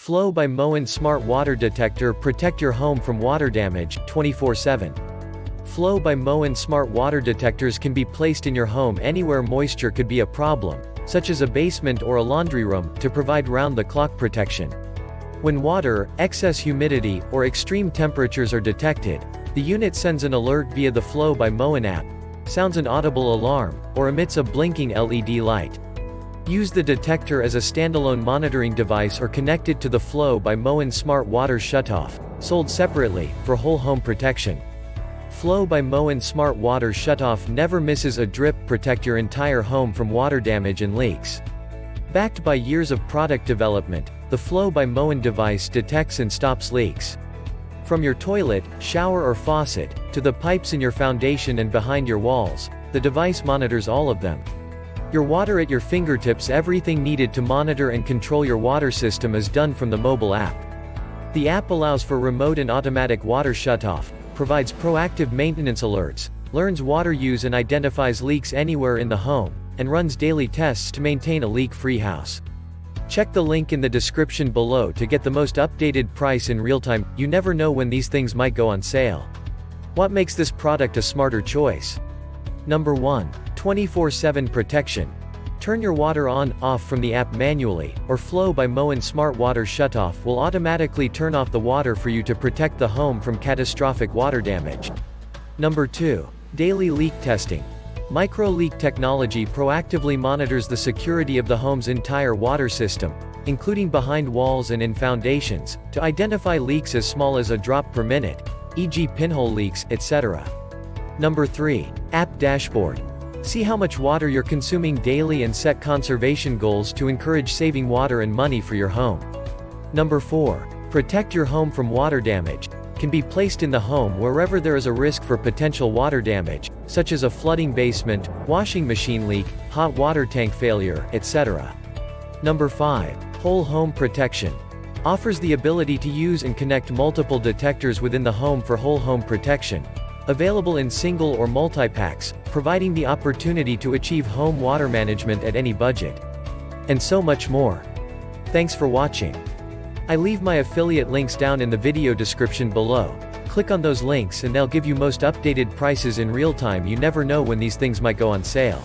Flow by Moen Smart Water Detector. Protect your home from water damage, 24/7. Flow by Moen Smart Water Detectors can be placed in your home anywhere moisture could be a problem, such as a basement or a laundry room, to provide round-the-clock protection. When water, excess humidity, or extreme temperatures are detected, the unit sends an alert via the Flow by Moen app, sounds an audible alarm, or emits a blinking LED light. Use the detector as a standalone monitoring device or connect it to the Flow by Moen Smart Water Shutoff, sold separately, for whole home protection. Flow by Moen Smart Water Shutoff never misses a drip. Protect your entire home from water damage and leaks. Backed by years of product development, the Flow by Moen device detects and stops leaks. From your toilet, shower or faucet, to the pipes in your foundation and behind your walls, the device monitors all of them. Your water at your fingertips. Everything needed to monitor and control your water system is done from the mobile app. The app allows for remote and automatic water shutoff, provides proactive maintenance alerts, learns water use and identifies leaks anywhere in the home, and runs daily tests to maintain a leak-free house. Check the link in the description below to get the most updated price in real time. You never know when these things might go on sale. What makes this product a smarter choice? Number 1. 24/7 protection. Turn your water on, off from the app manually, or Flow by Moen Smart Water Shutoff will automatically turn off the water for you to protect the home from catastrophic water damage. Number 2. Daily leak testing. Micro-leak technology proactively monitors the security of the home's entire water system, including behind walls and in foundations, to identify leaks as small as a drop per minute, e.g. pinhole leaks, etc. Number 3. App dashboard. See how much water you're consuming daily and set conservation goals to encourage saving water and money for your home. Number 4. Protect your home from water damage. Can be placed in the home wherever there is a risk for potential water damage, such as a flooding basement, washing machine leak, hot water tank failure, etc. Number 5. Whole home protection. Offers the ability to use and connect multiple detectors within the home for whole home protection. Available in single or multi-packs, providing the opportunity to achieve home water management at any budget. And so much more. Thanks for watching. I leave my affiliate links down in the video description below. Click on those links and they'll give you most updated prices in real time. You never know when these things might go on sale.